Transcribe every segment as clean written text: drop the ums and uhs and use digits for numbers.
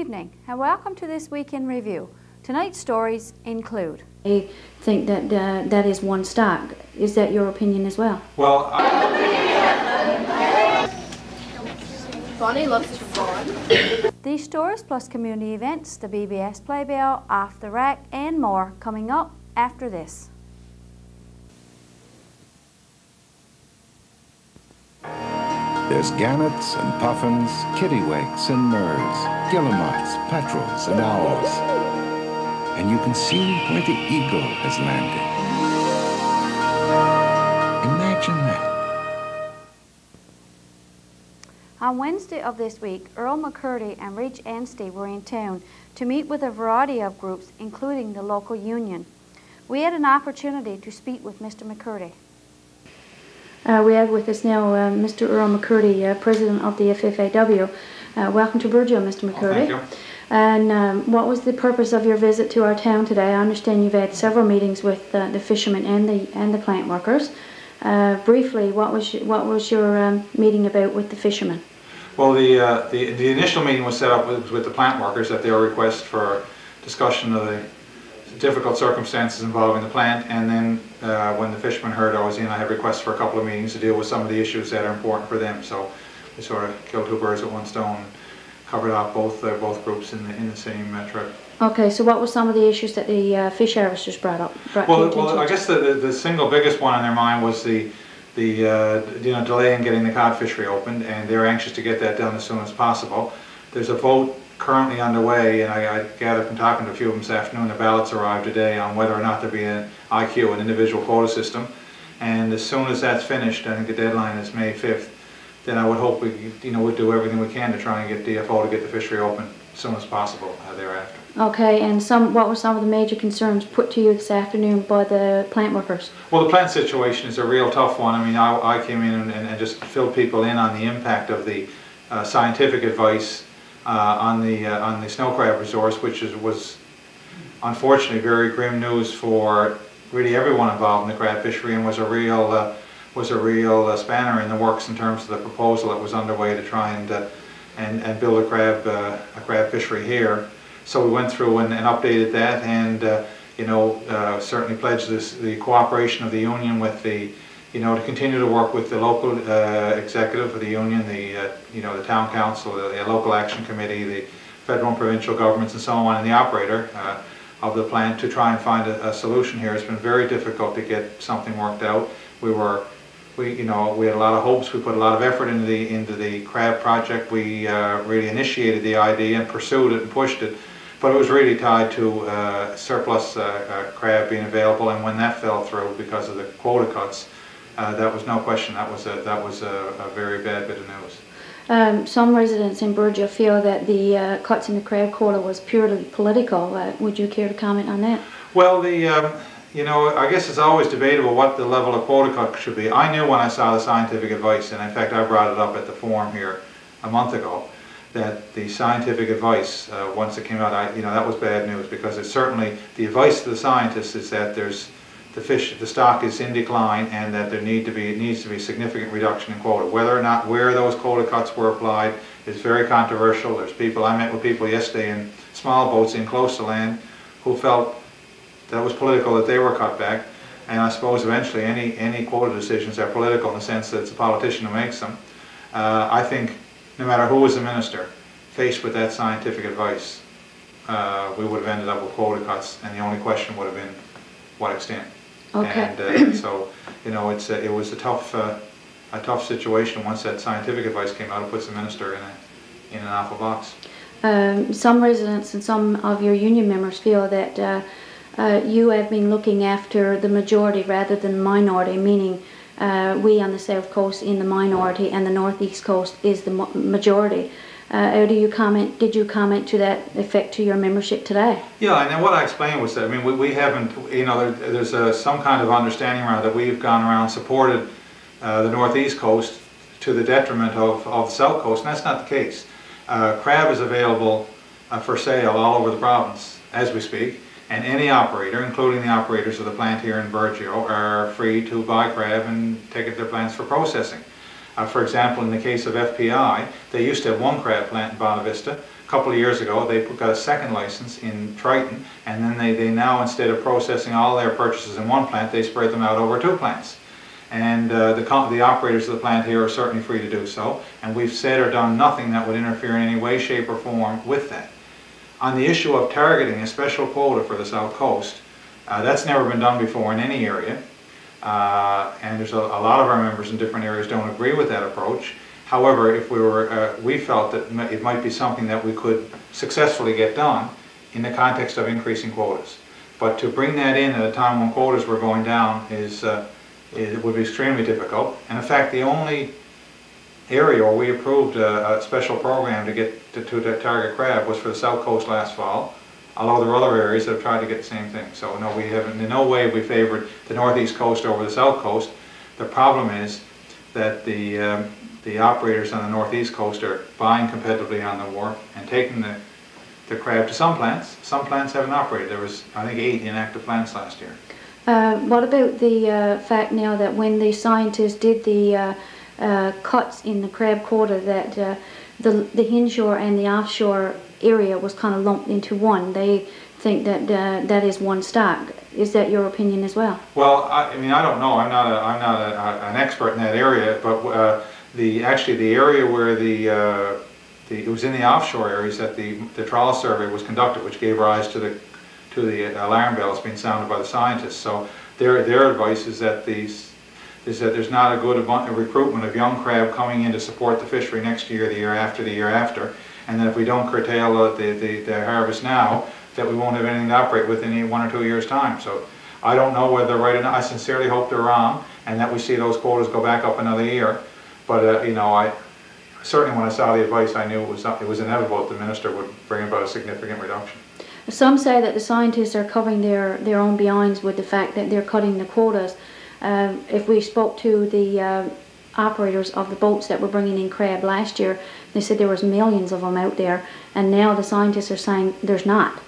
evening and welcome to this week in review. Tonight's stories include... I think that that is one stock. Is that your opinion as well? Well, Bonnie loves to run. These stories plus community events, the BBS Playbill, Off the Rack and more coming up after this. There's gannets and puffins, kittiwakes and murres, guillemots, petrels and owls. And you can see where the eagle has landed. Imagine that. On Wednesday of this week, Earl McCurdy and Reg Anstey were in town to meet with a variety of groups, including the local union. We had an opportunity to speak with Mr. McCurdy. We have with us now Mr. Earl McCurdy, President of the FFAW. Welcome to Burgeo, Mr. McCurdy. thank you. And what was the purpose of your visit to our town today? I understand you've had several meetings with the fishermen and the plant workers. Briefly, what was your meeting about with the fishermen? Well, the initial meeting was set up with the plant workers at their request for discussion of the difficult circumstances involving the plant, and then when the fishermen heard I was in, I had requests for a couple of meetings to deal with some of the issues that are important for them. So we sort of killed two birds with one stone, covered off both groups in the same trip. Okay, so what were some of the issues that the fish harvesters brought Well, I guess the single biggest one on their mind was the delay in getting the cod fishery opened, and they're anxious to get that done as soon as possible. There's a vote currently underway, and I gather from talking to a few of them this afternoon, the ballots arrived today on whether or not there be an IQ, an individual quota system. And as soon as that's finished, I think the deadline is May 5th, then I would hope we'd do everything we can to try and get DFO to get the fishery open as soon as possible thereafter. Okay, and what were some of the major concerns put to you this afternoon by the plant workers? Well, the plant situation is a real tough one. I mean, I came in and just filled people in on the impact of the scientific advice on the snow crab resource, which was unfortunately very grim news for really everyone involved in the crab fishery, and was a real spanner in the works in terms of the proposal that was underway to try and build a crab fishery here. So we went through and updated that, and certainly pledged the cooperation of the union with to continue to work with the local executive of the union, the town council, the local action committee, the federal and provincial governments, and so on, and the operator of the plant to try and find a solution here. It's been very difficult to get something worked out. We had a lot of hopes. We put a lot of effort into the crab project. We really initiated the idea and pursued it and pushed it, but it was really tied to surplus crab being available. And when that fell through because of the quota cuts, that was no question. That was a very bad bit of news. Some residents in Burgeo feel that the cuts in the crab quota was purely political. Would you care to comment on that? Well, I guess it's always debatable what the level of quota cut should be. I knew when I saw the scientific advice, and in fact I brought it up at the forum here a month ago, that the scientific advice, once it came out, that was bad news, because it's certainly, the advice to the scientists is that the stock is in decline, and that there needs to be significant reduction in quota. Whether or not where those quota cuts were applied is very controversial. I met with people yesterday in small boats in close to land who felt that was political, that they were cut back, and I suppose eventually any quota decisions are political in the sense that it's a politician who makes them. I think no matter who was the minister, faced with that scientific advice, we would have ended up with quota cuts, and the only question would have been what extent. Okay. And so it was a tough situation once that scientific advice came out. It puts the minister in an awful box. Some residents and some of your union members feel that you have been looking after the majority rather than the minority, meaning we on the south coast in the minority and the northeast coast is the majority. Did you comment to that effect to your membership today? Yeah, and what I explained was that, I mean, we haven't, there's some kind of understanding around that we've gone around supported the northeast coast to the detriment of the south coast, and that's not the case. Crab is available for sale all over the province as we speak. And any operator, including the operators of the plant here in Burgeo, are free to buy crab and take it to their plants for processing. For example, in the case of FPI, they used to have one crab plant in Bonavista. a couple of years ago. They got a second license in Triton, and then they now, instead of processing all their purchases in one plant, they spread them out over 2 plants. And the operators of the plant here are certainly free to do so, and we've said or done nothing that would interfere in any way, shape or form with that. On the issue of targeting a special quota for the South Coast, that's never been done before in any area, and there's a lot of our members in different areas don't agree with that approach. However, if we felt that it might be something that we could successfully get done in the context of increasing quotas. But to bring that in at a time when quotas were going down it would be extremely difficult. And in fact, the only area where we approved a special program to get to target crab was for the South Coast last fall, although there are other areas that have tried to get the same thing. So no, we haven't, in no way we favored the Northeast Coast over the South Coast. The problem is that the operators on the Northeast Coast are buying competitively on the wharf and taking the crab to some plants. Some plants haven't operated. There was, I think, 8 inactive plants last year. What about the fact now that when the scientists did the cuts in the crab quota, that the inshore and the offshore area was kind of lumped into one? They think that that is one stock. Is that your opinion as well? Well, I mean, I don't know. I'm not an expert in that area, but actually the area where it was in the offshore areas that the trawl survey was conducted, which gave rise to the alarm bells being sounded by the scientists. So their advice is that there's not a good recruitment of young crab coming in to support the fishery next year, the year after, and that if we don't curtail the harvest now, that we won't have anything to operate with in 1 or 2 years' time. So I don't know whether they're right or not. I sincerely hope they're wrong, and that we see those quotas go back up another year. But you know, certainly when I saw the advice, I knew it was inevitable that the minister would bring about a significant reduction. Some say that the scientists are covering their own behinds with the fact that they're cutting the quotas. If we spoke to the operators of the boats that were bringing in crab last year, they said there was millions of them out there, and now the scientists are saying there's not.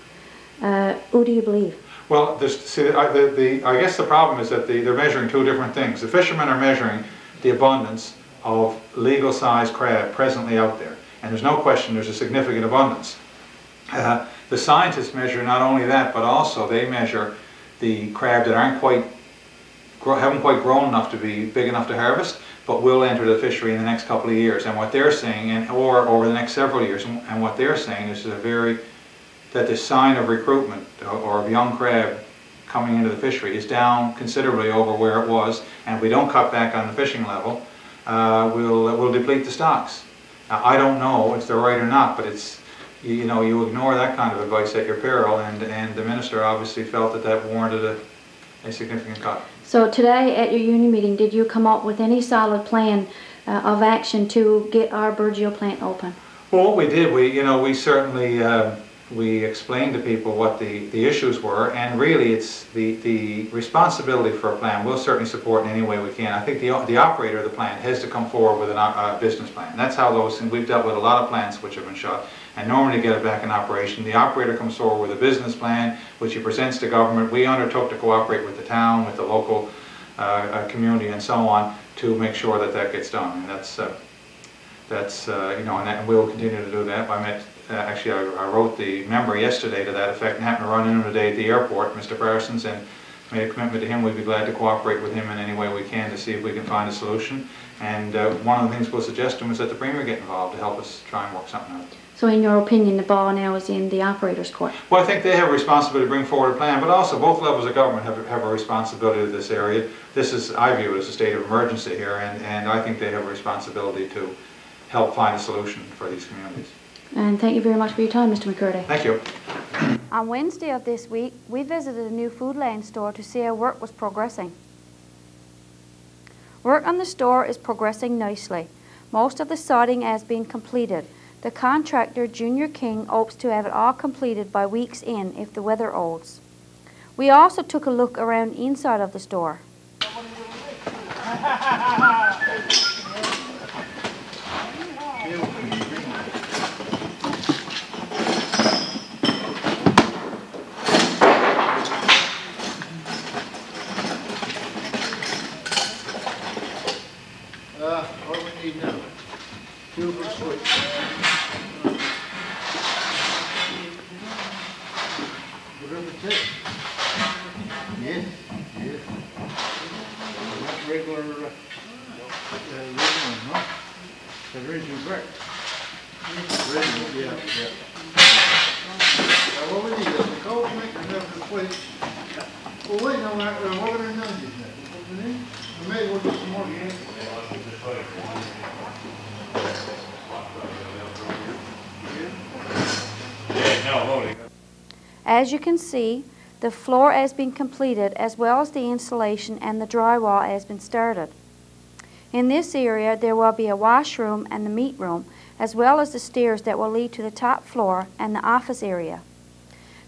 Who do you believe? Well, I guess the problem is that they're measuring 2 different things. The fishermen are measuring the abundance of legal-sized crab presently out there, and there's no question there's a significant abundance. The scientists measure not only that, but also they measure the crab that haven't quite grown enough to be big enough to harvest, but will enter the fishery in the next couple of years. And what they're saying, or over the next several years, and what they're saying is that the sign of recruitment or of young crab coming into the fishery is down considerably over where it was, and if we don't cut back on the fishing level, we'll deplete the stocks. Now, I don't know if they're right or not, but it's, you know, you ignore that kind of advice at your peril, and the minister obviously felt that warranted a significant cut. So today at your union meeting, did you come up with any solid plan of action to get our Burgeo plant open? Well, what we did, we certainly we explained to people what the issues were, and really it's the responsibility for a plan. We'll certainly support in any way we can. I think the operator of the plant has to come forward with a business plan. That's how those, and we've dealt with a lot of plants which have been shut, and normally to get it back in operation, the operator comes forward with a business plan which he presents to government. We undertook to cooperate with the town, with the local community and so on, to make sure that gets done. And that's and we'll continue to do that. I met actually I wrote the member yesterday to that effect, and happened to run into him today at the airport, Mr. Parsons, and made a commitment to him. We'd be glad to cooperate with him in any way we can to see if we can find a solution. And one of the things we'll suggest to him is that the Premier get involved to help us try and work something out. So in your opinion, the ball now is in the operator's court? Well, I think they have a responsibility to bring forward a plan, but also both levels of government have a responsibility to this area. This is, I view it as a state of emergency here, and I think they have a responsibility to help find a solution for these communities. And thank you very much for your time, Mr. McCurdy. Thank you. On Wednesday of this week, we visited a new food line store to see how work was progressing. Work on the store is progressing nicely. Most of the sodding has been completed. The contractor, Junior King, hopes to have it all completed by week's end if the weather holds. We also took a look around inside of the store. What do we need now? Two for switch. were the original, huh? The original brick. Original, yeah. What we need is the cold make enough to place. Well, wait, no, what are their numbers now? Maybe we'll do some more games. As you can see, the floor has been completed as well as the insulation and the drywall has been started. In this area there will be a washroom and the meat room as well as the stairs that will lead to the top floor and the office area.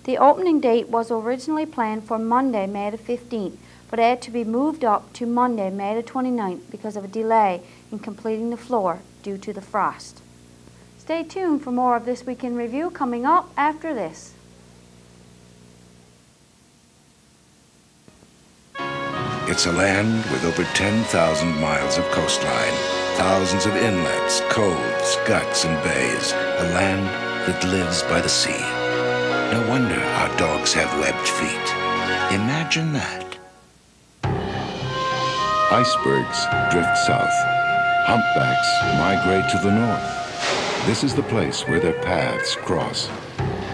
The opening date was originally planned for Monday, May the 15th, but had to be moved up to Monday, May the 29th because of a delay in completing the floor due to the frost. Stay tuned for more of This Week in Review coming up after this. It's a land with over 10,000 miles of coastline, thousands of inlets, coves, guts, and bays. A land that lives by the sea. No wonder our dogs have webbed feet. Imagine that. Icebergs drift south. Humpbacks migrate to the north. This is the place where their paths cross.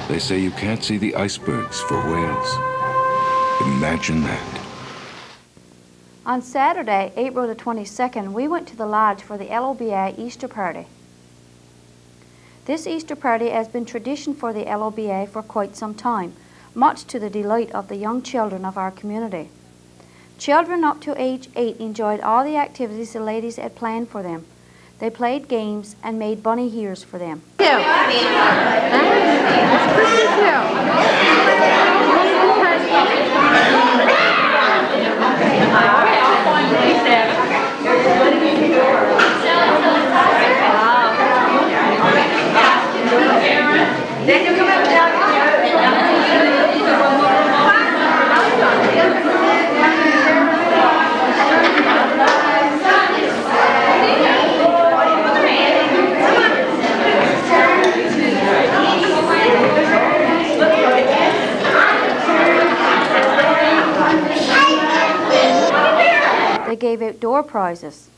They say you can't see the icebergs for whales. Imagine that. On Saturday, April the 22nd, we went to the lodge for the LOBA Easter party. This Easter party has been tradition for the LOBA for quite some time, much to the delight of the young children of our community. Children up to age 8 enjoyed all the activities the ladies had planned for them. They played games and made bunny ears for them. They gave out door prizes.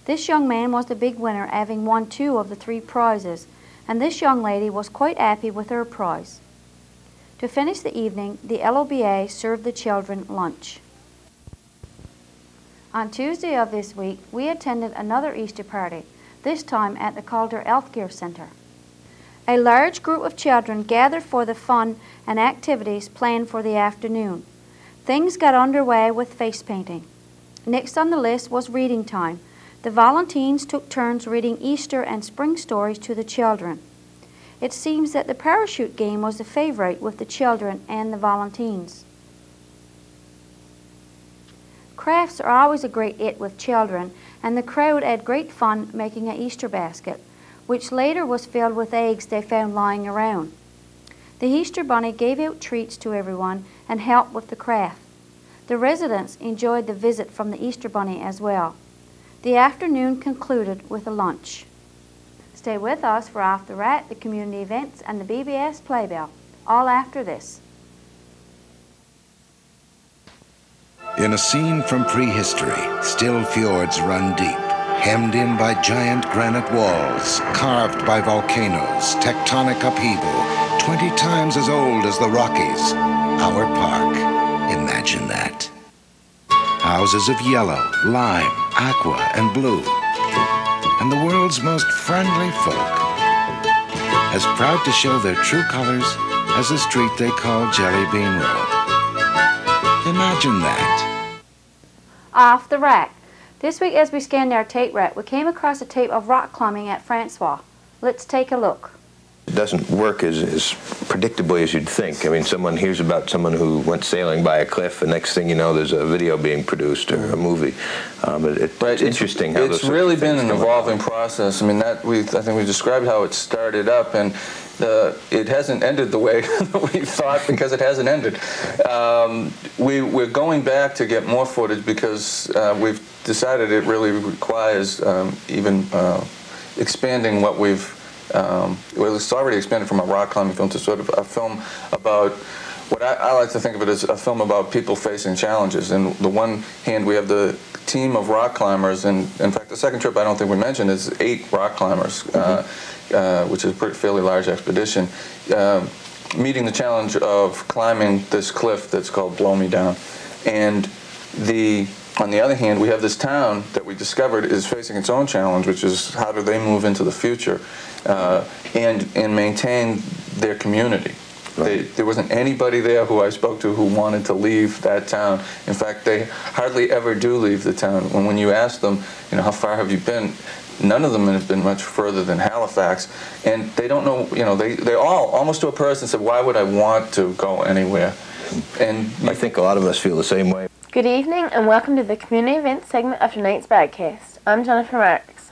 This young man was the big winner, having won 2 of the 3 prizes, and this young lady was quite happy with her prize. To finish the evening, the LOBA served the children lunch. On Tuesday of this week, we attended another Easter party, this time at the Calder Healthcare Center. A large group of children gathered for the fun and activities planned for the afternoon. Things got underway with face painting. Next on the list was reading time. The volunteers took turns reading Easter and spring stories to the children. It seems that the parachute game was the favorite with the children and the volunteers. Crafts are always a great hit with children, and the crowd had great fun making an Easter basket, which later was filled with eggs they found lying around. The Easter Bunny gave out treats to everyone and helped with the craft. The residents enjoyed the visit from the Easter Bunny as well. The afternoon concluded with a lunch. Stay with us for Off the Rat, the community events, and the BBS Playbill, all after this. In a scene from prehistory, still fjords run deep, hemmed in by giant granite walls, carved by volcanoes, tectonic upheaval, 20 times as old as the Rockies. Our park. Imagine that. Houses of yellow, lime, aqua, and blue. And the world's most friendly folk. As proud to show their true colors as the street they call Jelly Bean Road. Imagine that. Off the Rack. This week as we scanned our tape rack, we came across a tape of rock climbing at Francois. Let's take a look. It doesn't work as predictably as you'd think. I mean, someone hears about someone who went sailing by a cliff, and next thing you know, there's a video being produced or a movie. But it's interesting how it's really been an evolving process. I mean, I think we described how it started up, and it hasn't ended the way that we thought because it hasn't ended. We're going back to get more footage because we've decided it really requires even expanding what we've. Well, it's already expanded from a rock climbing film to sort of a film about what I like to think of it as a film about people facing challenges. And the one hand, we have the team of rock climbers, and in fact the second trip I don't think we mentioned is 8 rock climbers, which is a fairly large expedition, meeting the challenge of climbing this cliff that's called Blow Me Down. And on the other hand, we have this town that we discovered is facing its own challenge, which is how do they move into the future and maintain their community. There wasn't anybody there who I spoke to who wanted to leave that town. In fact, they hardly ever do leave the town. When you ask them, you know, how far have you been, none of them have been much further than Halifax, and they don't know, you know, they all, almost to a person, said, why would I want to go anywhere? And I think a lot of us feel the same way. Good evening and welcome to the community events segment of tonight's broadcast. I'm Jennifer Marks.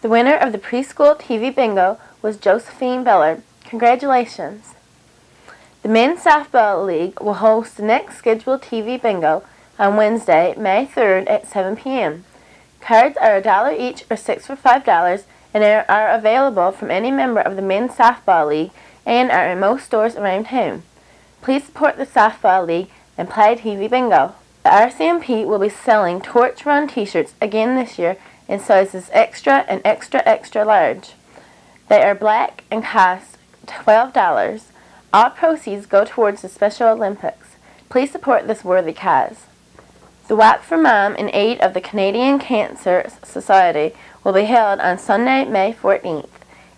The winner of the preschool TV bingo was Josephine Bellard. Congratulations. The Men's Softball League will host the next scheduled TV bingo on Wednesday, May 3rd at 7 p.m. Cards are $1 each or 6 for $5 and are available from any member of the Men's Softball League and are in most stores around home. Please support the Softball League and play TV bingo. The RCMP will be selling Torch Run t-shirts again this year in sizes extra and extra extra large. They are black and cost $12. All proceeds go towards the Special Olympics. Please support this worthy cause. The Walk for Mom in aid of the Canadian Cancer Society will be held on Sunday, May 14th.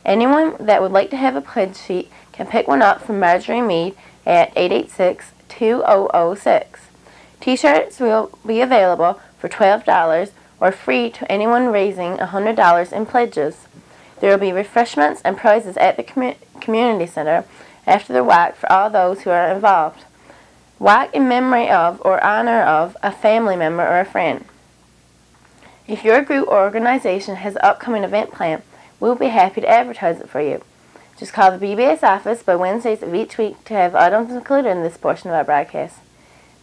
Anyone that would like to have a pledge sheet can pick one up from Marjorie Mead at 886-2006. T-shirts will be available for $12 or free to anyone raising $100 in pledges. There will be refreshments and prizes at the community center after the walk for all those who are involved. Walk in memory of or honor of a family member or a friend. If your group or organization has an upcoming event plan, we will be happy to advertise it for you. Just call the BBS office by Wednesdays of each week to have items included in this portion of our broadcast.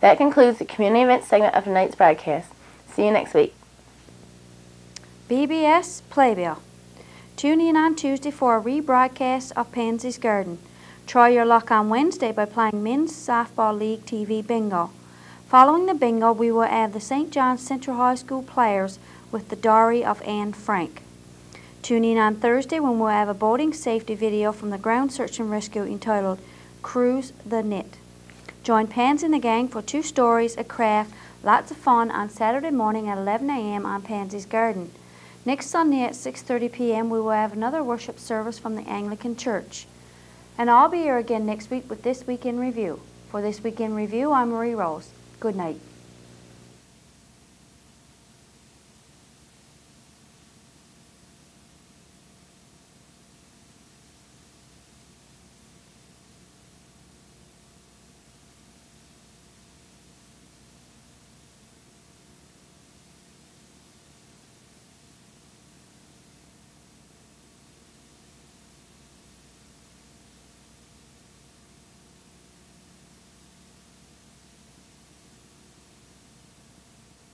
That concludes the community events segment of tonight's broadcast. See you next week. BBS Playbill. Tune in on Tuesday for a rebroadcast of Pansy's Garden. Try your luck on Wednesday by playing Men's Softball League TV Bingo. Following the bingo, we will have the St. John's Central High School players with the Diary of Anne Frank. Tune in on Thursday when we'll have a boating safety video from the Ground Search and Rescue entitled Cruise the Knit. Join Pansy and the gang for 2 stories, a craft, lots of fun on Saturday morning at 11 a.m. on Pansy's Garden. Next Sunday at 6:30 p.m. we will have another worship service from the Anglican Church. And I'll be here again next week with This Week in Review. For This Week in Review, I'm Marie Rose. Good night.